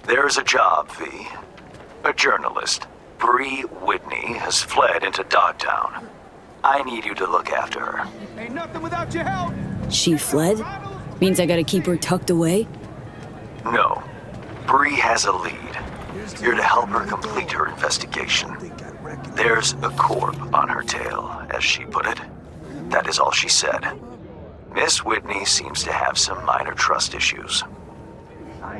There's a job, V. A journalist, Bree Whitney, has fled into Dogtown. I need you to look after her. Ain't nothing without your help. She fled? Means I gotta keep her tucked away? No. Bree has a lead. You're to help her complete her investigation. There's a corp on her tail, as she put it. That is all she said. Miss Whitney seems to have some minor trust issues.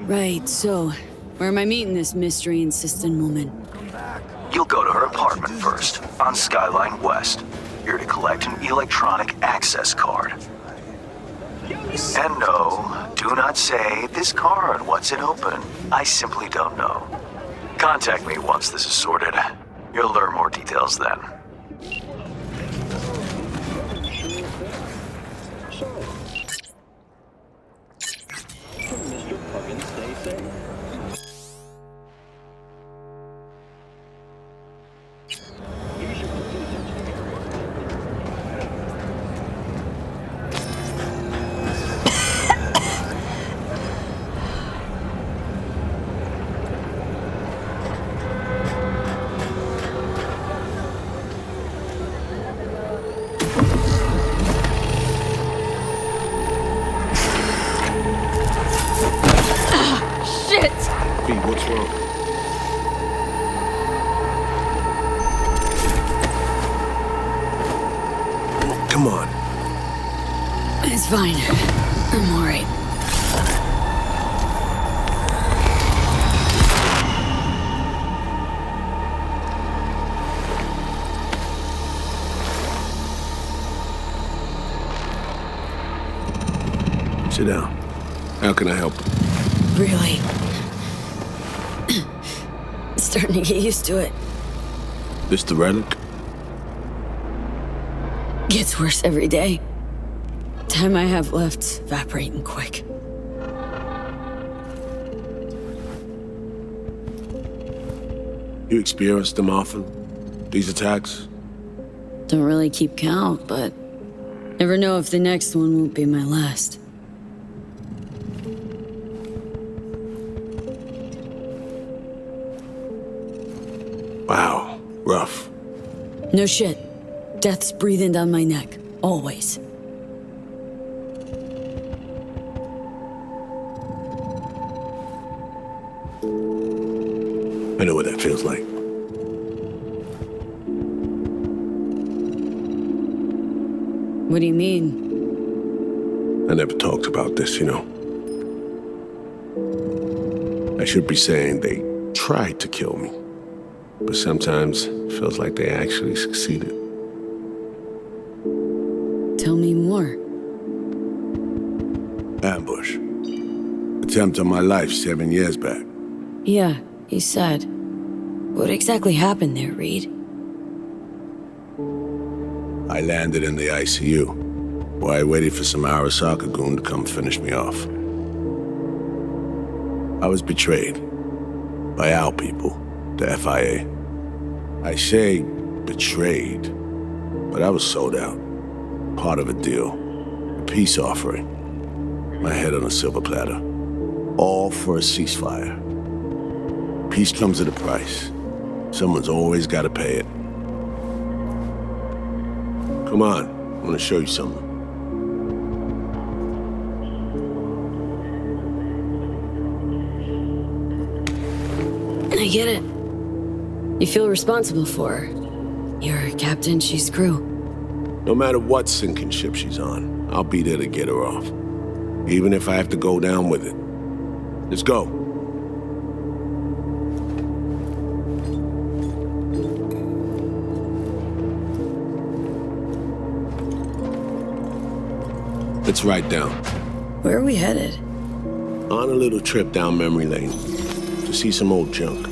Right, so where am I meeting this mystery-insistent woman? You'll go to her apartment first, on Skyline West. You're to collect an electronic access card. And no, do not say this card, what's it open? I simply don't know. Contact me once this is sorted. You'll learn more details then. What's wrong? Come on. It's fine. I'm alright. Sit down. How can I help? Really? Starting to get used to it. This the relic? Gets worse every day. Time I have left's evaporating quick. You experience them often? These attacks? Don't really keep count, but never know if the next one won't be my last. Wow, rough. No shit. Death's breathing down my neck. Always. I know what that feels like. What do you mean? I never talked about this, you know. I should be saying they tried to kill me. But sometimes it feels like they actually succeeded. Tell me more. Ambush. Attempt on my life 7 years back. Yeah, you said. What exactly happened there, Reed? I landed in the ICU, while I waited for some Arasaka goon to come finish me off. I was betrayed by our people, the FIA. I say betrayed, but I was sold out. Part of a deal, a peace offering. My head on a silver platter. All for a ceasefire. Peace comes at a price. Someone's always got to pay it. Come on, I want to show you something. I get it. You feel responsible for her. You're a captain, she's crew. No matter what sinking ship she's on, I'll be there to get her off. Even if I have to go down with it. Let's go. Let's ride down. Where are we headed? On a little trip down memory lane to see some old junk.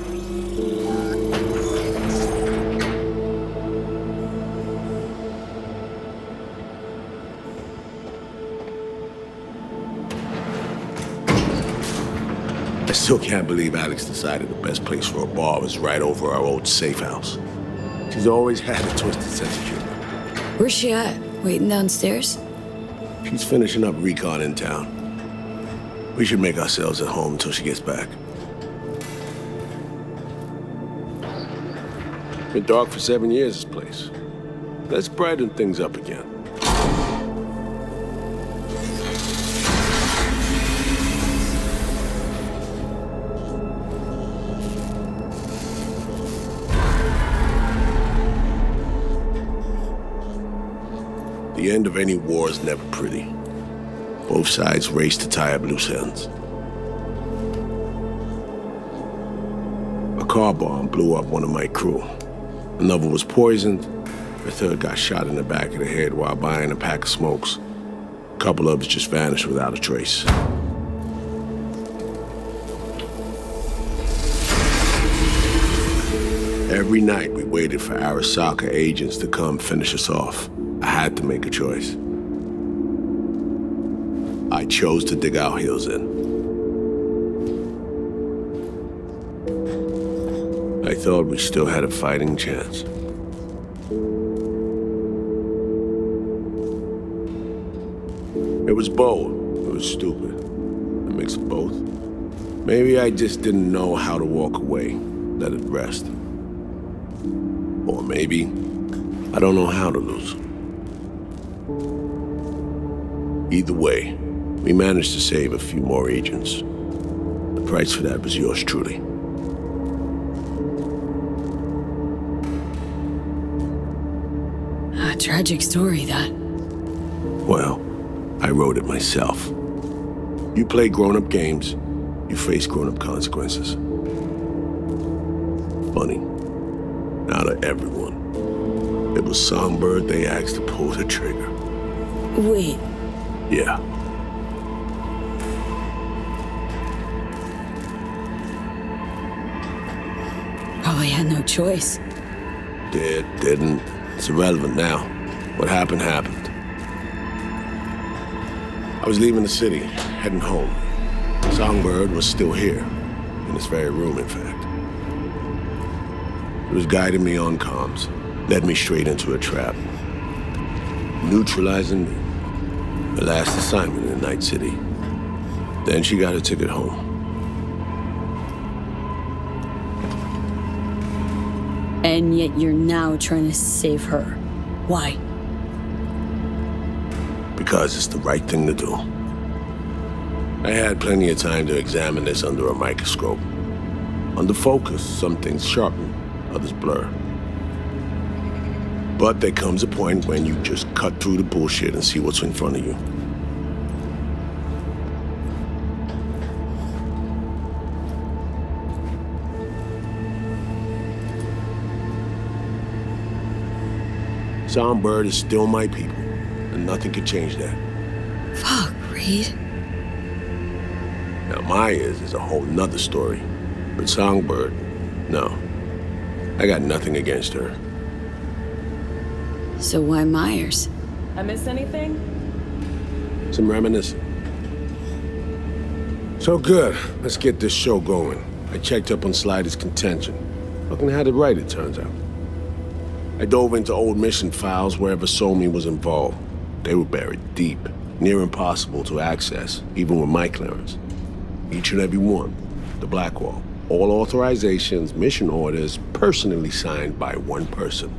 I still can't believe Alex decided the best place for a bar was right over our old safe house. She's always had a twisted sense of humor. Where's she at? Waiting downstairs? She's finishing up recon in town. We should make ourselves at home until she gets back. Been dark for 7 years, this place. Let's brighten things up again. The end of any war is never pretty. Both sides race to tie up loose ends. A car bomb blew up one of my crew. Another was poisoned. The third got shot in the back of the head while buying a pack of smokes. A couple others just vanished without a trace. Every night we waited for Arasaka agents to come finish us off. I had to make a choice. I chose to dig our heels in. I thought we still had a fighting chance. It was bold. It was stupid. A mix of both. Maybe I just didn't know how to walk away, let it rest. Or maybe I don't know how to lose. Either way, we managed to save a few more agents. The price for that was yours truly. A tragic story, that. Well, I wrote it myself. You play grown-up games, you face grown-up consequences. Funny. Out of everyone, it was Songbird they asked to pull the trigger. Wait. Yeah. Probably had no choice. Didn't. It's irrelevant now. What happened, happened. I was leaving the city, heading home. Songbird was still here, in this very room, in fact. It was guiding me on comms, led me straight into a trap. Neutralizing me. Her last assignment in Night City. Then she got a ticket home. And yet you're now trying to save her. Why? Because it's the right thing to do. I had plenty of time to examine this under a microscope. Under focus, some things sharpen, others blur. But there comes a point when you just cut through the bullshit and see what's in front of you. Songbird is still my people, and nothing can change that. Fuck, Reed. Now Myers is a whole nother story, but Songbird, no. I got nothing against her. So why Myers? I miss anything? Some reminiscing. So good, let's get this show going. I checked up on Slider's contention. Fucking had it right, it turns out. I dove into old mission files wherever Somi was involved. They were buried deep, near impossible to access, even with my clearance. Each and every one, the Blackwall. All authorizations, mission orders, personally signed by one person.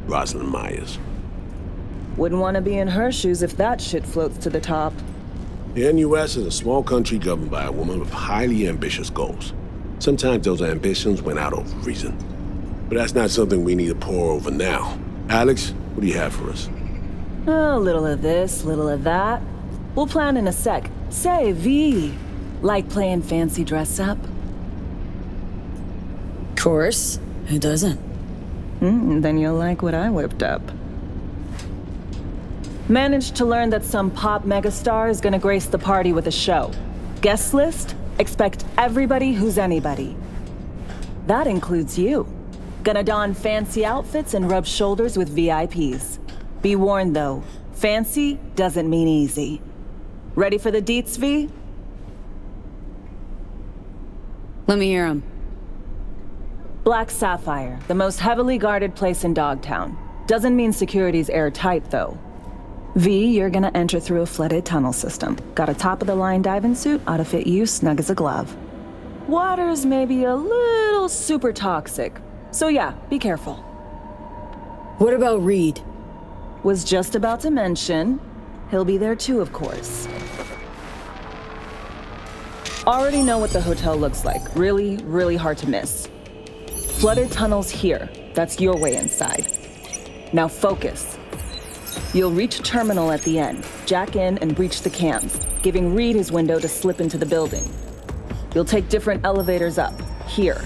Rosalind Myers. Wouldn't want to be in her shoes if that shit floats to the top. The NUS is a small country governed by a woman with highly ambitious goals. Sometimes those ambitions went out over reason. But that's not something we need to pour over now. Alex, what do you have for us? A little of this, little of that. We'll plan in a sec. Say, V, like playing fancy dress up? Course. Who doesn't? Then you'll like what I whipped up. Managed to learn that some pop megastar is gonna grace the party with a show. Guest list? Expect everybody who's anybody. That includes you. Gonna don fancy outfits and rub shoulders with VIPs. Be warned though, fancy doesn't mean easy. Ready for the deets, V? Let me hear him. Black Sapphire, the most heavily guarded place in Dogtown. Doesn't mean security's airtight though. V, you're gonna enter through a flooded tunnel system. Got a top-of-the-line diving suit, ought to fit you snug as a glove. Water's maybe a little super toxic, So yeah, be careful. What about Reed? Was just about to mention, he'll be there too, of course. Already know what the hotel looks like. Really, really hard to miss. Flooded tunnels here. That's your way inside. Now focus. You'll reach a terminal at the end, jack in and breach the cams, giving Reed his window to slip into the building. You'll take different elevators up, here.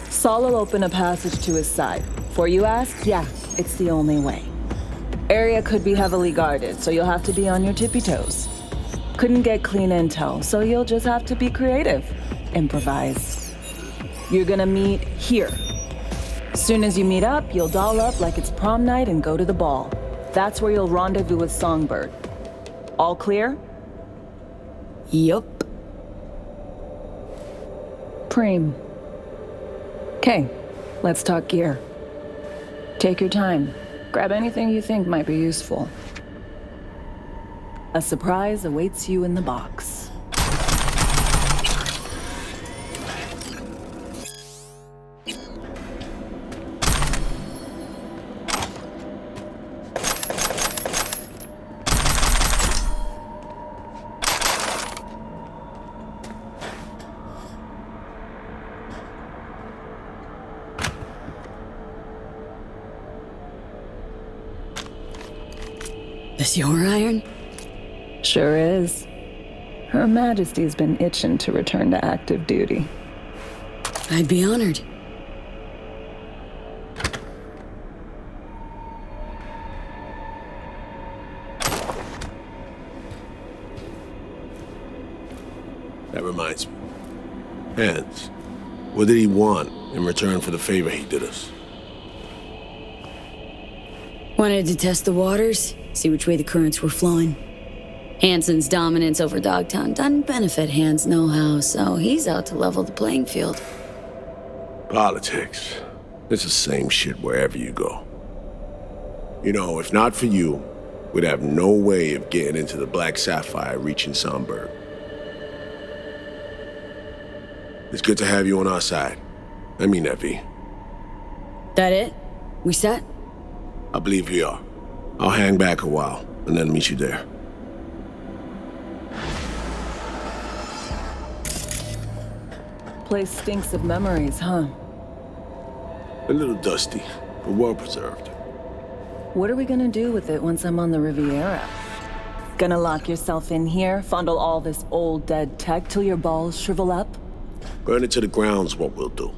Saul will open a passage to his side. For you ask, yeah, it's the only way. Area could be heavily guarded, so you'll have to be on your tippy toes. Couldn't get clean intel, so you'll just have to be creative. Improvise. You're gonna meet here. Soon as you meet up, you'll doll up like it's prom night and go to the ball. That's where you'll rendezvous with Songbird. All clear? Yup. Preem. Okay, let's talk gear. Take your time. Grab anything you think might be useful. A surprise awaits you in the box. This your iron? Sure is. Her Majesty's been itching to return to active duty. I'd be honored. That reminds me. Hans, what did he want in return for the favor he did us? Wanted to test the waters, see which way the currents were flowing. Hansen's dominance over Dogtown doesn't benefit Hans' know-how, so he's out to level the playing field. Politics. It's the same shit wherever you go. You know, if not for you, we'd have no way of getting into the Black Sapphire reaching Songbird. It's good to have you on our side. I mean that, V. That it? We set? I believe we are. I'll hang back a while, and then meet you there. Place stinks of memories, huh? A little dusty, but well preserved. What are we gonna do with it once I'm on the Riviera? Gonna lock yourself in here, fondle all this old dead tech till your balls shrivel up? Burn it to the ground's what we'll do.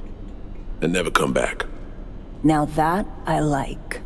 And never come back. Now that I like.